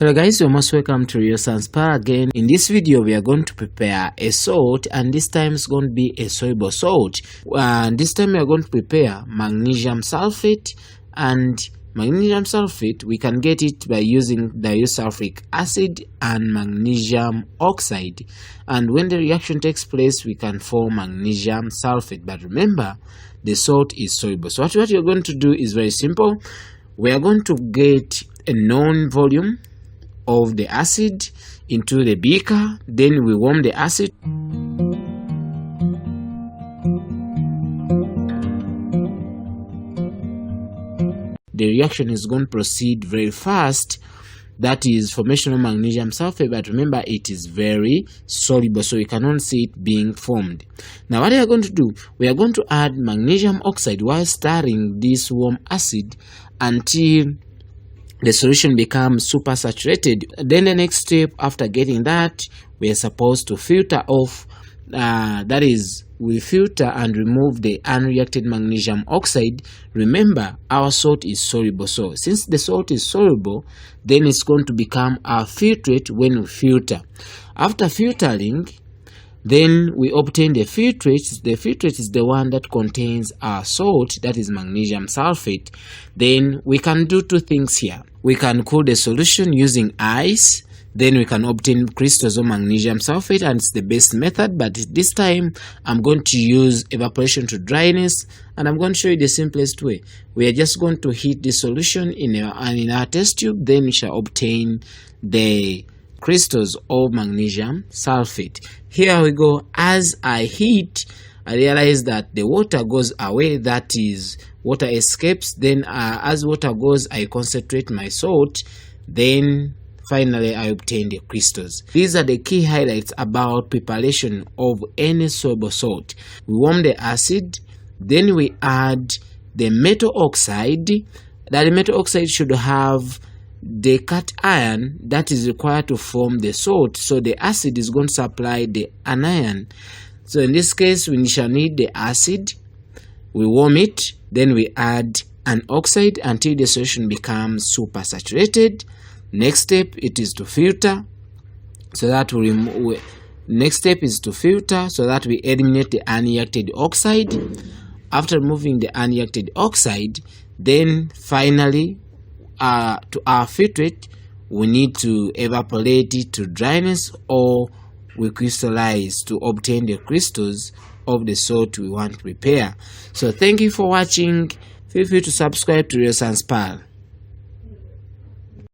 Hello guys, you're most welcome to Real Science Power again. In this video we are going to prepare a salt, and this time it's going to be a soluble salt. And this time we are going to prepare magnesium sulfate, and magnesium sulfate we can get it by using disulfuric acid and magnesium oxide, and when the reaction takes place we can form magnesium sulfate. But remember, the salt is soluble. So what you're going to do is very simple. We are going to get a known volume of the acid into the beaker, then we warm the acid. The reaction is going to proceed very fast. That is formation of magnesium sulfate, but remember it is very soluble, so you cannot see it being formed. Now what we are going to do, we are going to add magnesium oxide while stirring this warm acid until the solution becomes super saturated. Then the next step after getting that, we are supposed to filter off, that is, we filter and remove the unreacted magnesium oxide. Remember, our salt is soluble, so since the salt is soluble, then it's going to become a filtrate when we filter. After filtering, then we obtain the filtrate. The filtrate is the one that contains our salt, that is magnesium sulfate. Then we can do two things here. We can cool the solution using ice. Then we can obtain crystals of magnesium sulfate, and it's the best method, but this time I'm going to use evaporation to dryness, and I'm going to show you the simplest way. We are just going to heat the solution in our test tube, then we shall obtain the crystals of magnesium sulfate. Here we go. As I heat, I realize that the water goes away, that is, water escapes. Then as water goes, I concentrate my salt, then finally I obtain the crystals. These are the key highlights about preparation of any soluble salt. We warm the acid, then we add the metal oxide. That metal oxide should have the cation that is required to form the salt, so the acid is going to supply the anion. So in this case we shall need the acid, we warm it, then we add an oxide until the solution becomes super saturated. Next step it is to filter, so that we remove. Next step is to filter so that we eliminate the unreacted oxide. After removing the unreacted oxide, then finally to our filtrate, we need to evaporate it to dryness, or we crystallize to obtain the crystals of the salt we want to prepare. So thank you for watching. Feel free to subscribe to Real Science Pal.